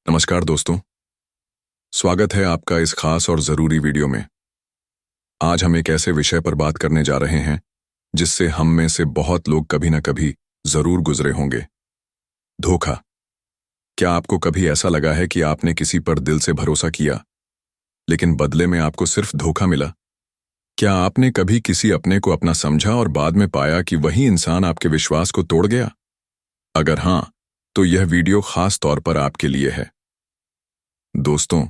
नमस्कार दोस्तों, स्वागत है आपका इस खास और ज़रूरी वीडियो में। आज हम एक ऐसे विषय पर बात करने जा रहे हैं जिससे हम में से बहुत लोग कभी न कभी ज़रूर गुजरे होंगे। धोखा। क्या आपको कभी ऐसा लगा है कि आपने किसी पर दिल से भरोसा किया, लेकिन बदले में आपको सिर्फ धोखा मिला? क्या आपने कभी किसी अपने को अपना समझा और बाद में पाया कि वही इंसान आपके विश्वास को तोड़ गया? अगर हाँ, तो यह वीडियो खास तौर पर आपके लिए है। दोस्तों,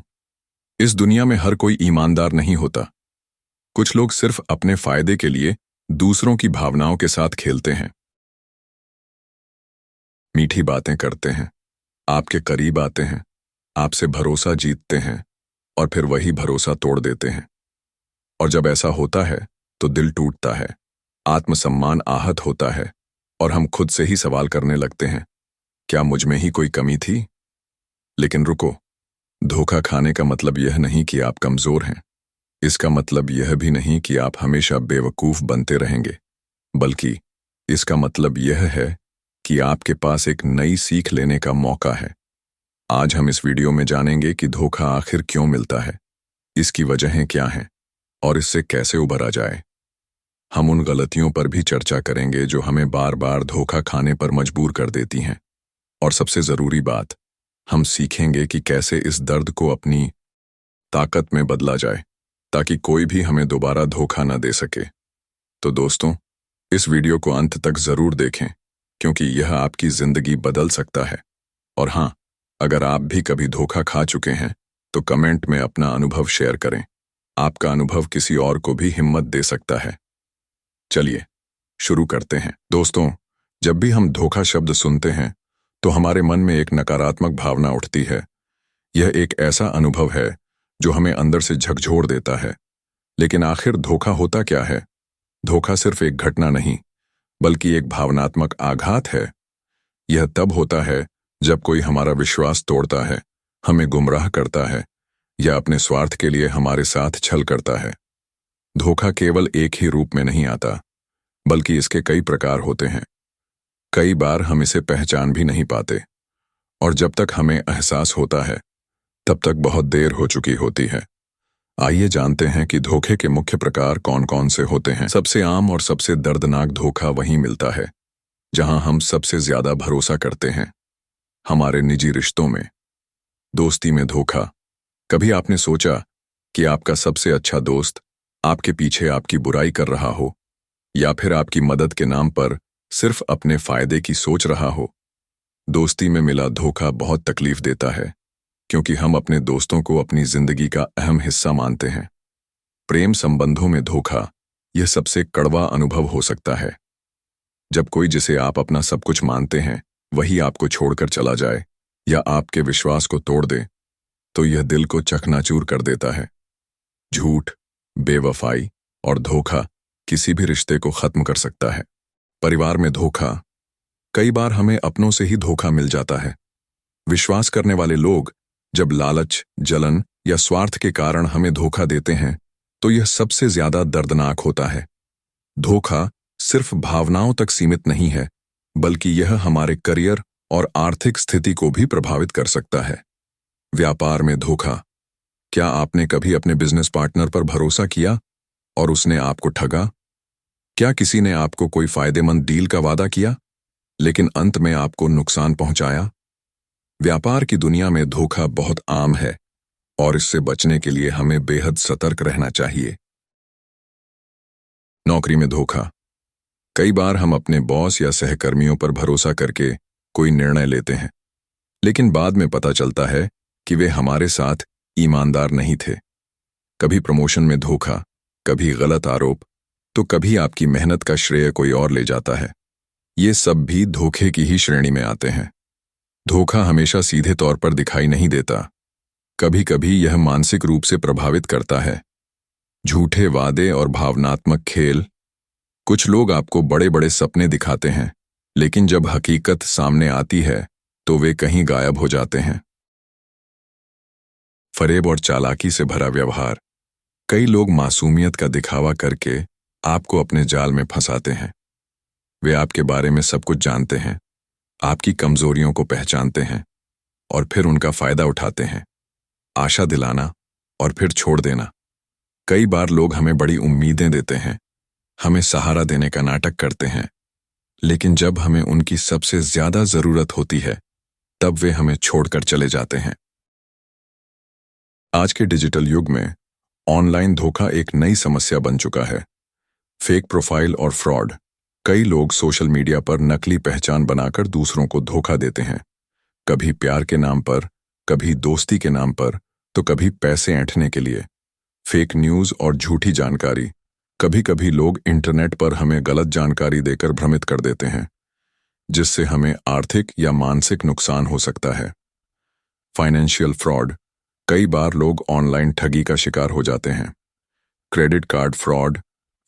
इस दुनिया में हर कोई ईमानदार नहीं होता। कुछ लोग सिर्फ अपने फायदे के लिए दूसरों की भावनाओं के साथ खेलते हैं। मीठी बातें करते हैं, आपके करीब आते हैं, आपसे भरोसा जीतते हैं और फिर वही भरोसा तोड़ देते हैं। और जब ऐसा होता है तो दिल टूटता है, आत्मसम्मान आहत होता है और हम खुद से ही सवाल करने लगते हैं, क्या मुझ में ही कोई कमी थी? लेकिन रुको, धोखा खाने का मतलब यह नहीं कि आप कमजोर हैं। इसका मतलब यह भी नहीं कि आप हमेशा बेवकूफ बनते रहेंगे, बल्कि इसका मतलब यह है कि आपके पास एक नई सीख लेने का मौका है। आज हम इस वीडियो में जानेंगे कि धोखा आखिर क्यों मिलता है, इसकी वजहें क्या हैं और इससे कैसे उभरा जाए। हम उन गलतियों पर भी चर्चा करेंगे जो हमें बार बार धोखा खाने पर मजबूर कर देती हैं। और सबसे जरूरी बात, हम सीखेंगे कि कैसे इस दर्द को अपनी ताकत में बदला जाए, ताकि कोई भी हमें दोबारा धोखा न दे सके। तो दोस्तों, इस वीडियो को अंत तक जरूर देखें, क्योंकि यह आपकी जिंदगी बदल सकता है। और हाँ, अगर आप भी कभी धोखा खा चुके हैं तो कमेंट में अपना अनुभव शेयर करें। आपका अनुभव किसी और को भी हिम्मत दे सकता है। चलिए शुरू करते हैं। दोस्तों, जब भी हम धोखा शब्द सुनते हैं तो हमारे मन में एक नकारात्मक भावना उठती है। यह एक ऐसा अनुभव है जो हमें अंदर से झकझोर देता है। लेकिन आखिर धोखा होता क्या है? धोखा सिर्फ एक घटना नहीं, बल्कि एक भावनात्मक आघात है। यह तब होता है जब कोई हमारा विश्वास तोड़ता है, हमें गुमराह करता है या अपने स्वार्थ के लिए हमारे साथ छल करता है। धोखा केवल एक ही रूप में नहीं आता, बल्कि इसके कई प्रकार होते हैं। कई बार हम इसे पहचान भी नहीं पाते, और जब तक हमें एहसास होता है तब तक बहुत देर हो चुकी होती है। आइए जानते हैं कि धोखे के मुख्य प्रकार कौन कौन से होते हैं। सबसे आम और सबसे दर्दनाक धोखा वहीं मिलता है जहां हम सबसे ज्यादा भरोसा करते हैं, हमारे निजी रिश्तों में। दोस्ती में धोखा। कभी आपने सोचा कि आपका सबसे अच्छा दोस्त आपके पीछे आपकी बुराई कर रहा हो, या फिर आपकी मदद के नाम पर सिर्फ अपने फायदे की सोच रहा हो? दोस्ती में मिला धोखा बहुत तकलीफ देता है, क्योंकि हम अपने दोस्तों को अपनी जिंदगी का अहम हिस्सा मानते हैं। प्रेम संबंधों में धोखा यह सबसे कड़वा अनुभव हो सकता है। जब कोई जिसे आप अपना सब कुछ मानते हैं वही आपको छोड़कर चला जाए या आपके विश्वास को तोड़ दे, तो यह दिल को चकनाचूर कर देता है। झूठ, बेवफाई और धोखा किसी भी रिश्ते को खत्म कर सकता है। परिवार में धोखा। कई बार हमें अपनों से ही धोखा मिल जाता है। विश्वास करने वाले लोग जब लालच, जलन या स्वार्थ के कारण हमें धोखा देते हैं तो यह सबसे ज्यादा दर्दनाक होता है। धोखा सिर्फ भावनाओं तक सीमित नहीं है, बल्कि यह हमारे करियर और आर्थिक स्थिति को भी प्रभावित कर सकता है। व्यापार में धोखा। क्या आपने कभी अपने बिजनेस पार्टनर पर भरोसा किया और उसने आपको ठगा? क्या किसी ने आपको कोई फायदेमंद डील का वादा किया, लेकिन अंत में आपको नुकसान पहुंचाया? व्यापार की दुनिया में धोखा बहुत आम है, और इससे बचने के लिए हमें बेहद सतर्क रहना चाहिए। नौकरी में धोखा। कई बार हम अपने बॉस या सहकर्मियों पर भरोसा करके कोई निर्णय लेते हैं, लेकिन बाद में पता चलता है कि वे हमारे साथ ईमानदार नहीं थे। कभी प्रमोशन में धोखा, कभी गलत आरोप, तो कभी आपकी मेहनत का श्रेय कोई और ले जाता है। ये सब भी धोखे की ही श्रेणी में आते हैं। धोखा हमेशा सीधे तौर पर दिखाई नहीं देता। कभी कभी यह मानसिक रूप से प्रभावित करता है। झूठे वादे और भावनात्मक खेल। कुछ लोग आपको बड़े बड़े सपने दिखाते हैं, लेकिन जब हकीकत सामने आती है तो वे कहीं गायब हो जाते हैं। फरेब और चालाकी से भरा व्यवहार। कई लोग मासूमियत का दिखावा करके आपको अपने जाल में फंसाते हैं। वे आपके बारे में सब कुछ जानते हैं, आपकी कमजोरियों को पहचानते हैं और फिर उनका फायदा उठाते हैं। आशा दिलाना और फिर छोड़ देना। कई बार लोग हमें बड़ी उम्मीदें देते हैं, हमें सहारा देने का नाटक करते हैं, लेकिन जब हमें उनकी सबसे ज्यादा जरूरत होती है तब वे हमें छोड़कर चले जाते हैं। आज के डिजिटल युग में ऑनलाइन धोखा एक नई समस्या बन चुका है। फेक प्रोफाइल और फ्रॉड। कई लोग सोशल मीडिया पर नकली पहचान बनाकर दूसरों को धोखा देते हैं, कभी प्यार के नाम पर, कभी दोस्ती के नाम पर, तो कभी पैसे ऐंठने के लिए। फेक न्यूज़ और झूठी जानकारी। कभी कभी लोग इंटरनेट पर हमें गलत जानकारी देकर भ्रमित कर देते हैं, जिससे हमें आर्थिक या मानसिक नुकसान हो सकता है। Financial fraud. कई बार लोग ऑनलाइन ठगी का शिकार हो जाते हैं। Credit card fraud,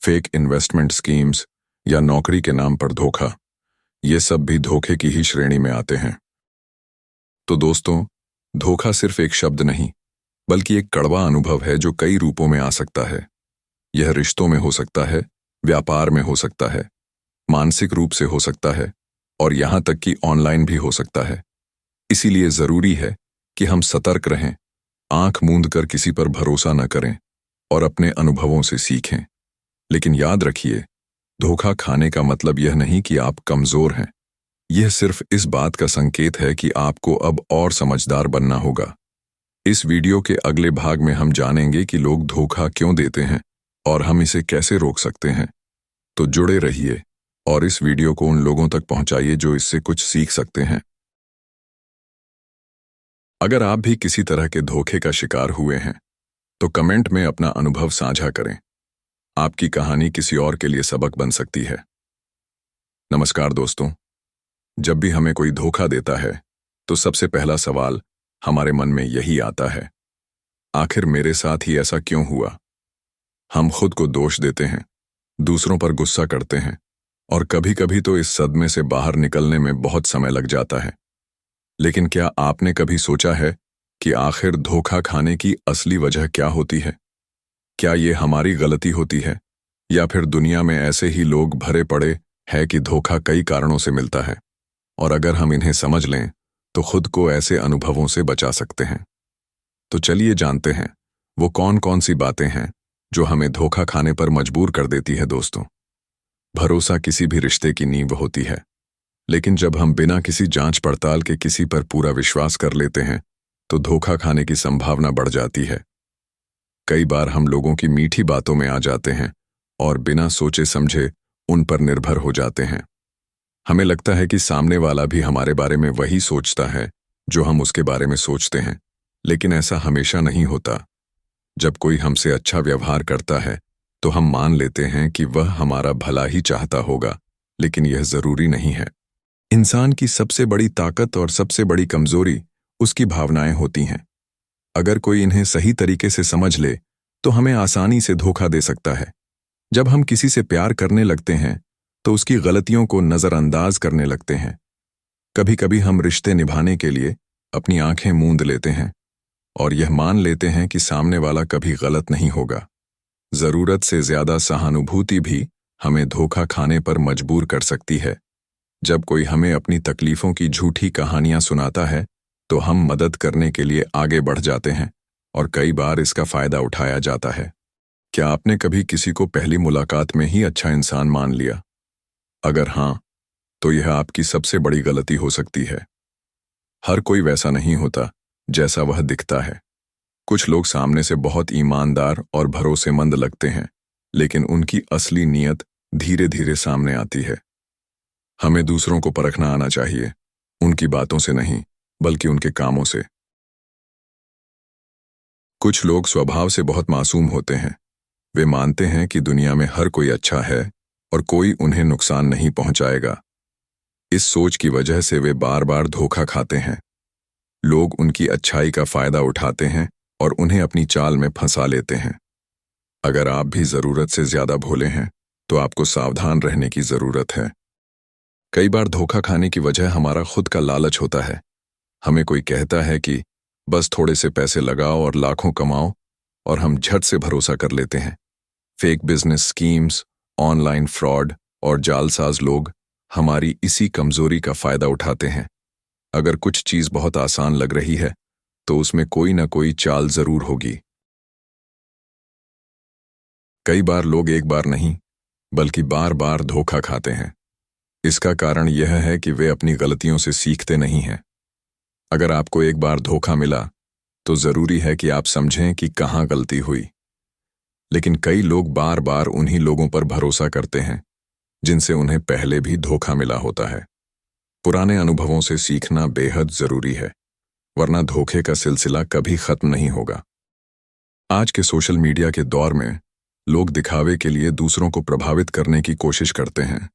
fake investment schemes या नौकरी के नाम पर धोखा, ये सब भी धोखे की ही श्रेणी में आते हैं। तो दोस्तों, धोखा सिर्फ एक शब्द नहीं, बल्कि एक कड़वा अनुभव है जो कई रूपों में आ सकता है। यह रिश्तों में हो सकता है, व्यापार में हो सकता है, मानसिक रूप से हो सकता है, और यहां तक कि ऑनलाइन भी हो सकता है। इसीलिए जरूरी है कि हम सतर्क रहें, आंख मूंद कर किसी पर भरोसा न करें और अपने अनुभवों से सीखें। लेकिन याद रखिए, धोखा खाने का मतलब यह नहीं कि आप कमजोर हैं। यह सिर्फ इस बात का संकेत है कि आपको अब और समझदार बनना होगा। इस वीडियो के अगले भाग में हम जानेंगे कि लोग धोखा क्यों देते हैं और हम इसे कैसे रोक सकते हैं। तो जुड़े रहिए और इस वीडियो को उन लोगों तक पहुंचाइए जो इससे कुछ सीख सकते हैं। अगर आप भी किसी तरह के धोखे का शिकार हुए हैं तो कमेंट में अपना अनुभव साझा करें। आपकी कहानी किसी और के लिए सबक बन सकती है। नमस्कार दोस्तों, जब भी हमें कोई धोखा देता है तो सबसे पहला सवाल हमारे मन में यही आता है, आखिर मेरे साथ ही ऐसा क्यों हुआ। हम खुद को दोष देते हैं, दूसरों पर गुस्सा करते हैं और कभी कभी तो इस सदमे से बाहर निकलने में बहुत समय लग जाता है। लेकिन क्या आपने कभी सोचा है कि आखिर धोखा खाने की असली वजह क्या होती है? क्या ये हमारी गलती होती है या फिर दुनिया में ऐसे ही लोग भरे पड़े हैं कि धोखा कई कारणों से मिलता है, और अगर हम इन्हें समझ लें तो खुद को ऐसे अनुभवों से बचा सकते हैं। तो चलिए जानते हैं वो कौन कौन सी बातें हैं जो हमें धोखा खाने पर मजबूर कर देती है। दोस्तों, भरोसा किसी भी रिश्ते की नींव होती है, लेकिन जब हम बिना किसी जांच पड़ताल के किसी पर पूरा विश्वास कर लेते हैं तो धोखा खाने की संभावना बढ़ जाती है। कई बार हम लोगों की मीठी बातों में आ जाते हैं और बिना सोचे समझे उन पर निर्भर हो जाते हैं। हमें लगता है कि सामने वाला भी हमारे बारे में वही सोचता है जो हम उसके बारे में सोचते हैं, लेकिन ऐसा हमेशा नहीं होता। जब कोई हमसे अच्छा व्यवहार करता है तो हम मान लेते हैं कि वह हमारा भला ही चाहता होगा, लेकिन यह जरूरी नहीं है। इंसान की सबसे बड़ी ताकत और सबसे बड़ी कमजोरी उसकी भावनाएं होती हैं। अगर कोई इन्हें सही तरीके से समझ ले तो हमें आसानी से धोखा दे सकता है। जब हम किसी से प्यार करने लगते हैं तो उसकी गलतियों को नजरअंदाज करने लगते हैं। कभी कभी हम रिश्ते निभाने के लिए अपनी आंखें मूंद लेते हैं और यह मान लेते हैं कि सामने वाला कभी गलत नहीं होगा। जरूरत से ज्यादा सहानुभूति भी हमें धोखा खाने पर मजबूर कर सकती है। जब कोई हमें अपनी तकलीफों की झूठी कहानियां सुनाता है तो हम मदद करने के लिए आगे बढ़ जाते हैं और कई बार इसका फायदा उठाया जाता है। क्या आपने कभी किसी को पहली मुलाकात में ही अच्छा इंसान मान लिया? अगर हां, तो यह आपकी सबसे बड़ी गलती हो सकती है। हर कोई वैसा नहीं होता जैसा वह दिखता है। कुछ लोग सामने से बहुत ईमानदार और भरोसेमंद लगते हैं, लेकिन उनकी असली नीयत धीरे धीरे सामने आती है। हमें दूसरों को परखना आना चाहिए, उनकी बातों से नहीं बल्कि उनके कामों से। कुछ लोग स्वभाव से बहुत मासूम होते हैं। वे मानते हैं कि दुनिया में हर कोई अच्छा है और कोई उन्हें नुकसान नहीं पहुंचाएगा। इस सोच की वजह से वे बार बार धोखा खाते हैं। लोग उनकी अच्छाई का फायदा उठाते हैं और उन्हें अपनी चाल में फंसा लेते हैं। अगर आप भी जरूरत से ज्यादा भोले हैं तो आपको सावधान रहने की जरूरत है। कई बार धोखा खाने की वजह हमारा खुद का लालच होता है। हमें कोई कहता है कि बस थोड़े से पैसे लगाओ और लाखों कमाओ, और हम झट से भरोसा कर लेते हैं। Fake business schemes, online fraud और जालसाज लोग हमारी इसी कमजोरी का फायदा उठाते हैं। अगर कुछ चीज बहुत आसान लग रही है तो उसमें कोई ना कोई चाल जरूर होगी। कई बार लोग एक बार नहीं बल्कि बार बार धोखा खाते हैं। इसका कारण यह है कि वे अपनी गलतियों से सीखते नहीं हैं। अगर आपको एक बार धोखा मिला तो जरूरी है कि आप समझें कि कहाँ गलती हुई। लेकिन कई लोग बार बार उन्हीं लोगों पर भरोसा करते हैं जिनसे उन्हें पहले भी धोखा मिला होता है। पुराने अनुभवों से सीखना बेहद जरूरी है, वरना धोखे का सिलसिला कभी खत्म नहीं होगा। आज के सोशल मीडिया के दौर में लोग दिखावे के लिए दूसरों को प्रभावित करने की कोशिश करते हैं।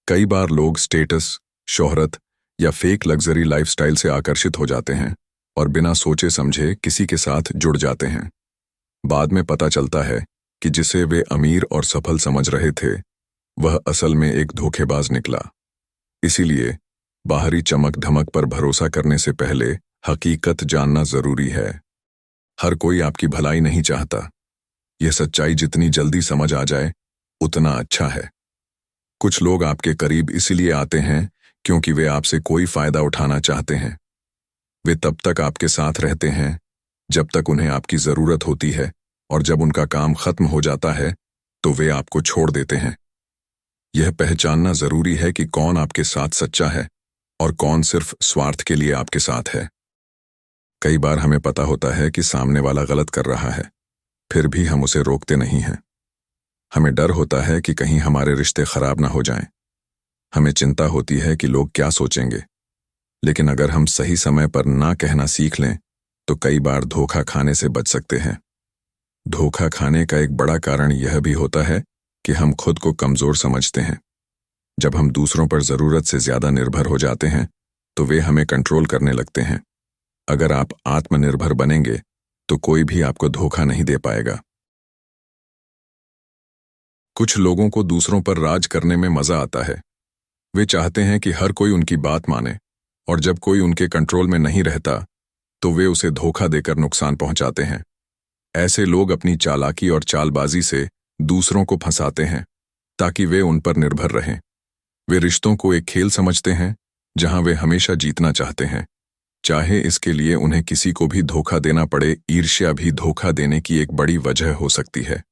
कई बार लोग स्टेटस, शोहरत या फेक लग्जरी लाइफस्टाइल से आकर्षित हो जाते हैं और बिना सोचे समझे किसी के साथ जुड़ जाते हैं। बाद में पता चलता है कि जिसे वे अमीर और सफल समझ रहे थे वह असल में एक धोखेबाज निकला। इसीलिए बाहरी चमक धमक पर भरोसा करने से पहले हकीकत जानना जरूरी है। हर कोई आपकी भलाई नहीं चाहता। यह सच्चाई जितनी जल्दी समझ आ जाए उतना अच्छा है। कुछ लोग आपके करीब इसलिए आते हैं क्योंकि वे आपसे कोई फायदा उठाना चाहते हैं। वे तब तक आपके साथ रहते हैं जब तक उन्हें आपकी जरूरत होती है, और जब उनका काम खत्म हो जाता है तो वे आपको छोड़ देते हैं। यह पहचानना जरूरी है कि कौन आपके साथ सच्चा है और कौन सिर्फ स्वार्थ के लिए आपके साथ है। कई बार हमें पता होता है कि सामने वाला गलत कर रहा है, फिर भी हम उसे रोकते नहीं हैं। हमें डर होता है कि कहीं हमारे रिश्ते खराब ना हो जाएं। हमें चिंता होती है कि लोग क्या सोचेंगे। लेकिन अगर हम सही समय पर ना कहना सीख लें तो कई बार धोखा खाने से बच सकते हैं। धोखा खाने का एक बड़ा कारण यह भी होता है कि हम खुद को कमजोर समझते हैं। जब हम दूसरों पर जरूरत से ज्यादा निर्भर हो जाते हैं तो वे हमें कंट्रोल करने लगते हैं। अगर आप आत्मनिर्भर बनेंगे तो कोई भी आपको धोखा नहीं दे पाएगा। कुछ लोगों को दूसरों पर राज करने में मजा आता है। वे चाहते हैं कि हर कोई उनकी बात माने, और जब कोई उनके कंट्रोल में नहीं रहता तो वे उसे धोखा देकर नुकसान पहुंचाते हैं। ऐसे लोग अपनी चालाकी और चालबाजी से दूसरों को फंसाते हैं ताकि वे उन पर निर्भर रहें। वे रिश्तों को एक खेल समझते हैं जहां वे हमेशा जीतना चाहते हैं, चाहे इसके लिए उन्हें किसी को भी धोखा देना पड़े। ईर्ष्या भी धोखा देने की एक बड़ी वजह हो सकती है।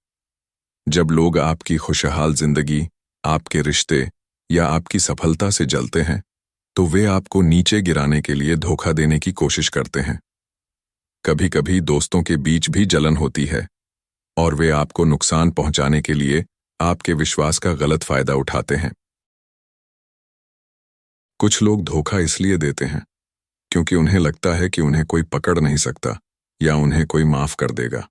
जब लोग आपकी खुशहाल जिंदगी, आपके रिश्ते या आपकी सफलता से जलते हैं तो वे आपको नीचे गिराने के लिए धोखा देने की कोशिश करते हैं। कभी कभी दोस्तों के बीच भी जलन होती है और वे आपको नुकसान पहुंचाने के लिए आपके विश्वास का गलत फायदा उठाते हैं। कुछ लोग धोखा इसलिए देते हैं क्योंकि उन्हें लगता है कि उन्हें कोई पकड़ नहीं सकता या उन्हें कोई माफ कर देगा।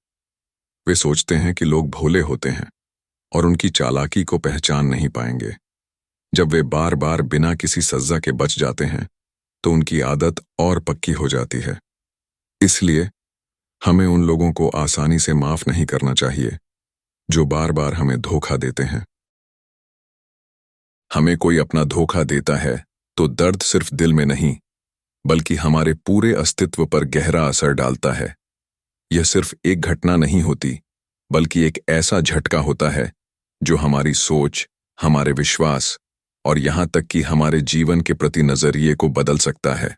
वे सोचते हैं कि लोग भोले होते हैं और उनकी चालाकी को पहचान नहीं पाएंगे। जब वे बार बार बिना किसी सजा के बच जाते हैं तो उनकी आदत और पक्की हो जाती है। इसलिए हमें उन लोगों को आसानी से माफ नहीं करना चाहिए जो बार बार हमें धोखा देते हैं। हमें कोई अपना धोखा देता है तो दर्द सिर्फ दिल में नहीं बल्कि हमारे पूरे अस्तित्व पर गहरा असर डालता है। यह सिर्फ एक घटना नहीं होती बल्कि एक ऐसा झटका होता है जो हमारी सोच, हमारे विश्वास और यहां तक कि हमारे जीवन के प्रति नजरिए को बदल सकता है।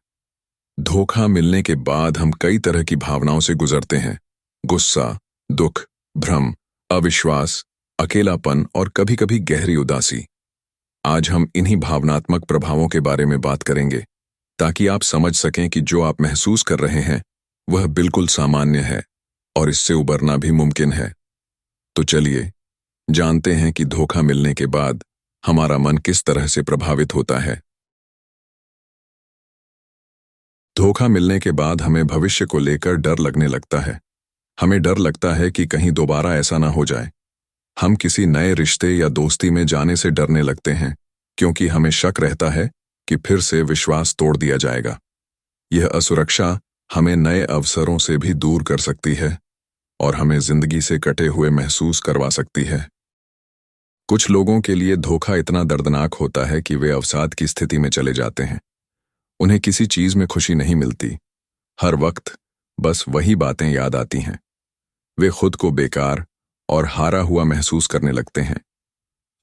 धोखा मिलने के बाद हम कई तरह की भावनाओं से गुजरते हैं। गुस्सा, दुख, भ्रम, अविश्वास, अकेलापन और कभी-कभी गहरी उदासी। आज हम इन्हीं भावनात्मक प्रभावों के बारे में बात करेंगे ताकि आप समझ सकें कि जो आप महसूस कर रहे हैं वह बिल्कुल सामान्य है और इससे उबरना भी मुमकिन है। तो चलिए जानते हैं कि धोखा मिलने के बाद हमारा मन किस तरह से प्रभावित होता है। धोखा मिलने के बाद हमें भविष्य को लेकर डर लगने लगता है। हमें डर लगता है कि कहीं दोबारा ऐसा ना हो जाए। हम किसी नए रिश्ते या दोस्ती में जाने से डरने लगते हैं क्योंकि हमें शक रहता है कि फिर से विश्वास तोड़ दिया जाएगा। यह असुरक्षा हमें नए अवसरों से भी दूर कर सकती है और हमें जिंदगी से कटे हुए महसूस करवा सकती है। कुछ लोगों के लिए धोखा इतना दर्दनाक होता है कि वे अवसाद की स्थिति में चले जाते हैं। उन्हें किसी चीज में खुशी नहीं मिलती। हर वक्त बस वही बातें याद आती हैं। वे खुद को बेकार और हारा हुआ महसूस करने लगते हैं।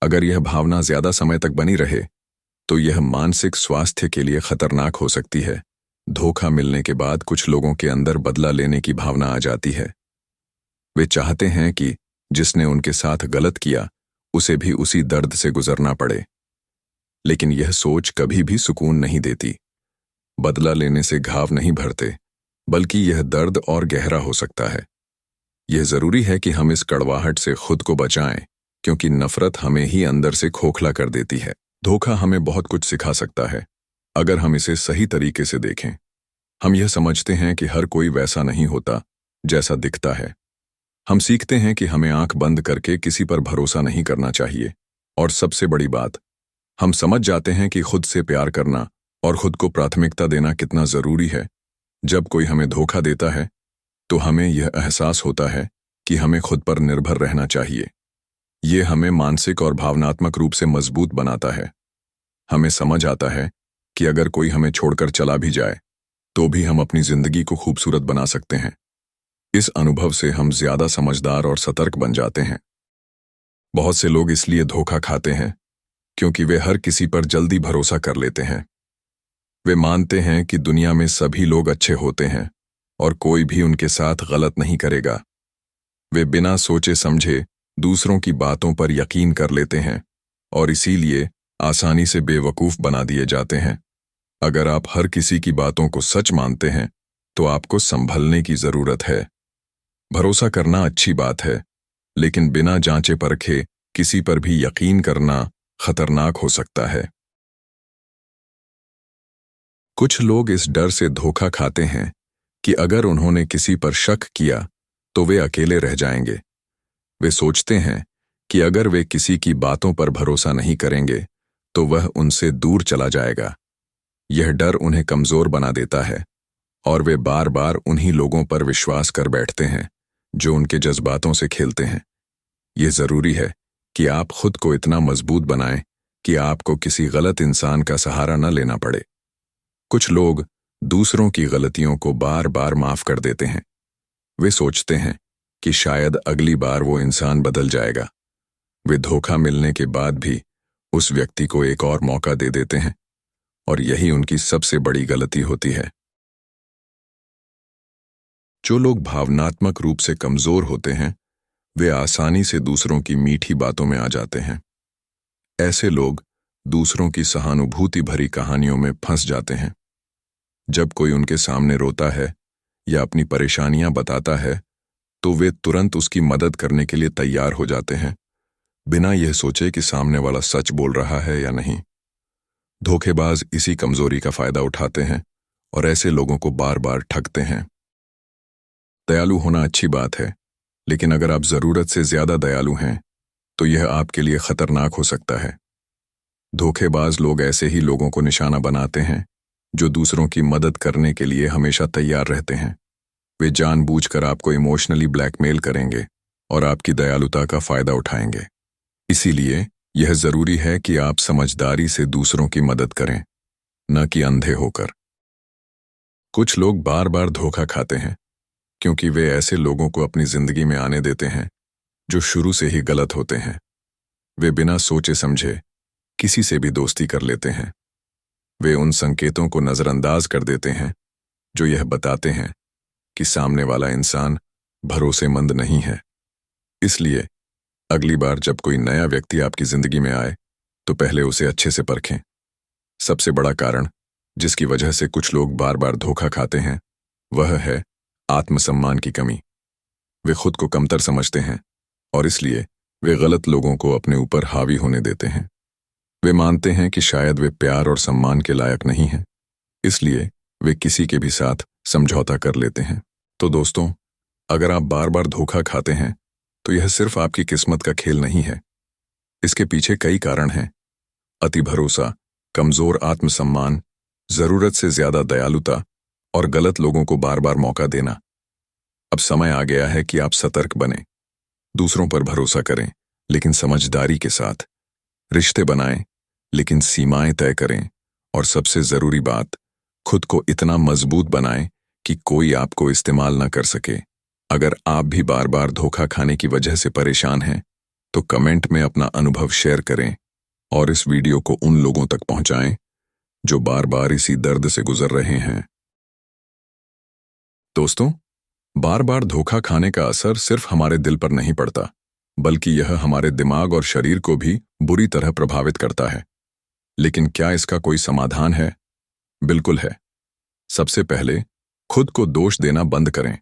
अगर यह भावना ज्यादा समय तक बनी रहे तो यह मानसिक स्वास्थ्य के लिए खतरनाक हो सकती है। धोखा मिलने के बाद कुछ लोगों के अंदर बदला लेने की भावना आ जाती है। वे चाहते हैं कि जिसने उनके साथ गलत किया उसे भी उसी दर्द से गुजरना पड़े। लेकिन यह सोच कभी भी सुकून नहीं देती। बदला लेने से घाव नहीं भरते, बल्कि यह दर्द और गहरा हो सकता है। यह जरूरी है कि हम इस कड़वाहट से खुद को बचाएं, क्योंकि नफरत हमें ही अंदर से खोखला कर देती है। धोखा हमें बहुत कुछ सिखा सकता है, अगर हम इसे सही तरीके से देखें। हम यह समझते हैं कि हर कोई वैसा नहीं होता जैसा दिखता है। हम सीखते हैं कि हमें आंख बंद करके किसी पर भरोसा नहीं करना चाहिए। और सबसे बड़ी बात, हम समझ जाते हैं कि खुद से प्यार करना और खुद को प्राथमिकता देना कितना जरूरी है। जब कोई हमें धोखा देता है तो हमें यह एहसास होता है कि हमें खुद पर निर्भर रहना चाहिए। ये हमें मानसिक और भावनात्मक रूप से मजबूत बनाता है। हमें समझ आता है कि अगर कोई हमें छोड़कर चला भी जाए तो भी हम अपनी जिंदगी को खूबसूरत बना सकते हैं। इस अनुभव से हम ज्यादा समझदार और सतर्क बन जाते हैं। बहुत से लोग इसलिए धोखा खाते हैं क्योंकि वे हर किसी पर जल्दी भरोसा कर लेते हैं। वे मानते हैं कि दुनिया में सभी लोग अच्छे होते हैं और कोई भी उनके साथ गलत नहीं करेगा। वे बिना सोचे समझे दूसरों की बातों पर यकीन कर लेते हैं और इसीलिए आसानी से बेवकूफ बना दिए जाते हैं। अगर आप हर किसी की बातों को सच मानते हैं तो आपको संभलने की जरूरत है। भरोसा करना अच्छी बात है, लेकिन बिना जांचे परखे किसी पर भी यकीन करना खतरनाक हो सकता है। कुछ लोग इस डर से धोखा खाते हैं कि अगर उन्होंने किसी पर शक किया तो वे अकेले रह जाएंगे। वे सोचते हैं कि अगर वे किसी की बातों पर भरोसा नहीं करेंगे तो वह उनसे दूर चला जाएगा। यह डर उन्हें कमजोर बना देता है और वे बार बार उन्हीं लोगों पर विश्वास कर बैठते हैं जो उनके जज्बातों से खेलते हैं। यह जरूरी है कि आप खुद को इतना मजबूत बनाएं कि आपको किसी गलत इंसान का सहारा न लेना पड़े। कुछ लोग दूसरों की गलतियों को बार बार माफ कर देते हैं। वे सोचते हैं कि शायद अगली बार वो इंसान बदल जाएगा। वे धोखा मिलने के बाद भी उस व्यक्ति को एक और मौका दे देते हैं और यही उनकी सबसे बड़ी गलती होती है। जो लोग भावनात्मक रूप से कमजोर होते हैं वे आसानी से दूसरों की मीठी बातों में आ जाते हैं। ऐसे लोग दूसरों की सहानुभूति भरी कहानियों में फंस जाते हैं। जब कोई उनके सामने रोता है या अपनी परेशानियां बताता है तो वे तुरंत उसकी मदद करने के लिए तैयार हो जाते हैं, बिना यह सोचे कि सामने वाला सच बोल रहा है या नहीं। धोखेबाज इसी कमजोरी का फायदा उठाते हैं और ऐसे लोगों को बार बार ठगते हैं। दयालु होना अच्छी बात है, लेकिन अगर आप जरूरत से ज्यादा दयालु हैं तो यह आपके लिए खतरनाक हो सकता है। धोखेबाज लोग ऐसे ही लोगों को निशाना बनाते हैं जो दूसरों की मदद करने के लिए हमेशा तैयार रहते हैं। वे जानबूझकर आपको इमोशनली ब्लैकमेल करेंगे और आपकी दयालुता का फायदा उठाएंगे। इसीलिए यह जरूरी है कि आप समझदारी से दूसरों की मदद करें, न कि अंधे होकर। कुछ लोग बार बार धोखा खाते हैं क्योंकि वे ऐसे लोगों को अपनी जिंदगी में आने देते हैं जो शुरू से ही गलत होते हैं। वे बिना सोचे समझे किसी से भी दोस्ती कर लेते हैं। वे उन संकेतों को नजरअंदाज कर देते हैं जो यह बताते हैं कि सामने वाला इंसान भरोसेमंद नहीं है। इसलिए अगली बार जब कोई नया व्यक्ति आपकी जिंदगी में आए तो पहले उसे अच्छे से परखें। सबसे बड़ा कारण जिसकी वजह से कुछ लोग बार बार धोखा खाते हैं वह है आत्मसम्मान की कमी। वे खुद को कमतर समझते हैं और इसलिए वे गलत लोगों को अपने ऊपर हावी होने देते हैं। वे मानते हैं कि शायद वे प्यार और सम्मान के लायक नहीं हैं, इसलिए वे किसी के भी साथ समझौता कर लेते हैं। तो दोस्तों, अगर आप बार बार धोखा खाते हैं तो यह सिर्फ आपकी किस्मत का खेल नहीं है। इसके पीछे कई कारण हैं। अति भरोसा, कमजोर आत्मसम्मान, जरूरत से ज्यादा दयालुता और गलत लोगों को बार बार मौका देना। अब समय आ गया है कि आप सतर्क बने। दूसरों पर भरोसा करें लेकिन समझदारी के साथ। रिश्ते बनाएं लेकिन सीमाएं तय करें। और सबसे जरूरी बात, खुद को इतना मजबूत बनाएं कि कोई आपको इस्तेमाल न कर सके। अगर आप भी बार बार धोखा खाने की वजह से परेशान हैं तो कमेंट में अपना अनुभव शेयर करें और इस वीडियो को उन लोगों तक पहुंचाएं जो बार बार इसी दर्द से गुजर रहे हैं। दोस्तों, बार बार धोखा खाने का असर सिर्फ हमारे दिल पर नहीं पड़ता, बल्कि यह हमारे दिमाग और शरीर को भी बुरी तरह प्रभावित करता है। लेकिन क्या इसका कोई समाधान है? बिल्कुल है। सबसे पहले खुद को दोष देना बंद करें,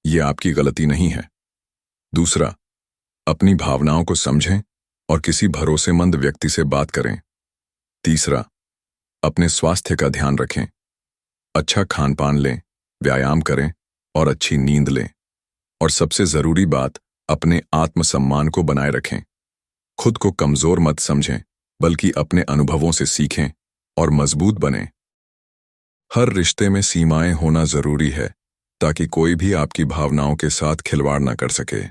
यह आपकी गलती नहीं है। दूसरा, अपनी भावनाओं को समझें और किसी भरोसेमंद व्यक्ति से बात करें। तीसरा, अपने स्वास्थ्य का ध्यान रखें, अच्छा खान पान लें, व्यायाम करें और अच्छी नींद लें। और सबसे जरूरी बात, अपने आत्मसम्मान को बनाए रखें। खुद को कमजोर मत समझें, बल्कि अपने अनुभवों से सीखें और मजबूत बनें। हर रिश्ते में सीमाएं होना जरूरी है, ताकि कोई भी आपकी भावनाओं के साथ खिलवाड़ न कर सके।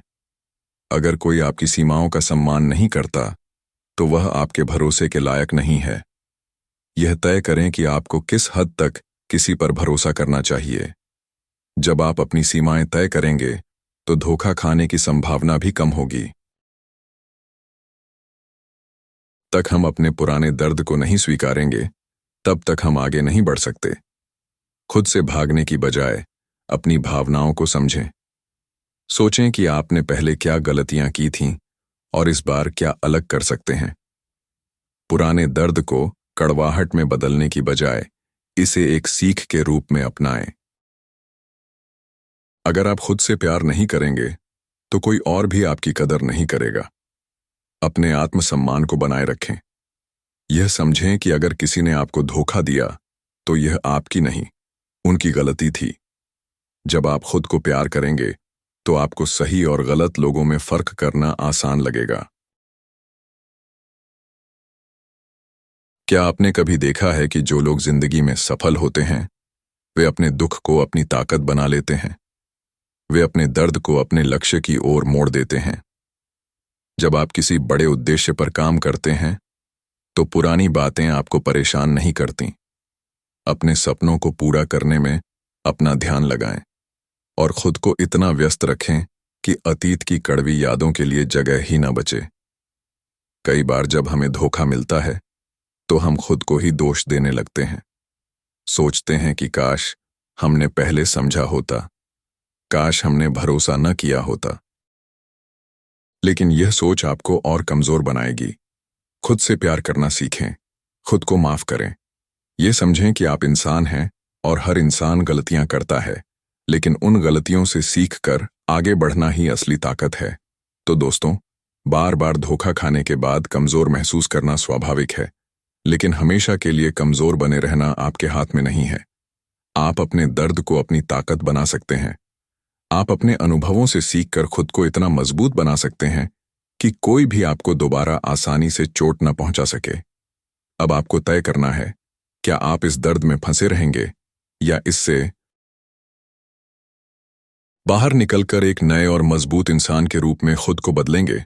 अगर कोई आपकी सीमाओं का सम्मान नहीं करता, तो वह आपके भरोसे के लायक नहीं है। यह तय करें कि आपको किस हद तक किसी पर भरोसा करना चाहिए। जब आप अपनी सीमाएं तय करेंगे, तो धोखा खाने की संभावना भी कम होगी। तक हम अपने पुराने दर्द को नहीं स्वीकारेंगे, तब तक हम आगे नहीं बढ़ सकते। खुद से भागने की बजाय अपनी भावनाओं को समझें। सोचें कि आपने पहले क्या गलतियां की थीं और इस बार क्या अलग कर सकते हैं। पुराने दर्द को कड़वाहट में बदलने की बजाय इसे एक सीख के रूप में अपनाएं। अगर आप खुद से प्यार नहीं करेंगे, तो कोई और भी आपकी कदर नहीं करेगा। अपने आत्मसम्मान को बनाए रखें। यह समझें कि अगर किसी ने आपको धोखा दिया, तो यह आपकी नहीं, उनकी गलती थी। जब आप खुद को प्यार करेंगे, तो आपको सही और गलत लोगों में फर्क करना आसान लगेगा। क्या आपने कभी देखा है कि जो लोग जिंदगी में सफल होते हैं, वे अपने दुख को अपनी ताकत बना लेते हैं। वे अपने दर्द को अपने लक्ष्य की ओर मोड़ देते हैं। जब आप किसी बड़े उद्देश्य पर काम करते हैं, तो पुरानी बातें आपको परेशान नहीं करती। अपने सपनों को पूरा करने में अपना ध्यान लगाएं और खुद को इतना व्यस्त रखें कि अतीत की कड़वी यादों के लिए जगह ही न बचे। कई बार जब हमें धोखा मिलता है, तो हम खुद को ही दोष देने लगते हैं। सोचते हैं कि काश हमने पहले समझा होता, काश हमने भरोसा न किया होता। लेकिन यह सोच आपको और कमजोर बनाएगी। खुद से प्यार करना सीखें, खुद को माफ करें। यह समझें कि आप इंसान हैं और हर इंसान गलतियां करता है, लेकिन उन गलतियों से सीखकर आगे बढ़ना ही असली ताकत है। तो दोस्तों, बार बार धोखा खाने के बाद कमजोर महसूस करना स्वाभाविक है, लेकिन हमेशा के लिए कमजोर बने रहना आपके हाथ में नहीं है। आप अपने दर्द को अपनी ताकत बना सकते हैं। आप अपने अनुभवों से सीखकर खुद को इतना मजबूत बना सकते हैं कि कोई भी आपको दोबारा आसानी से चोट न पहुंचा सके। अब आपको तय करना है, क्या आप इस दर्द में फंसे रहेंगे या इससे बाहर निकलकर एक नए और मजबूत इंसान के रूप में खुद को बदलेंगे।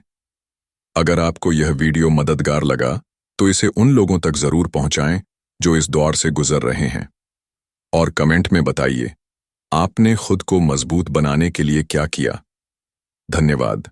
अगर आपको यह वीडियो मददगार लगा, तो इसे उन लोगों तक जरूर पहुंचाएं जो इस दौर से गुजर रहे हैं। और कमेंट में बताइए, आपने खुद को मजबूत बनाने के लिए क्या किया। धन्यवाद।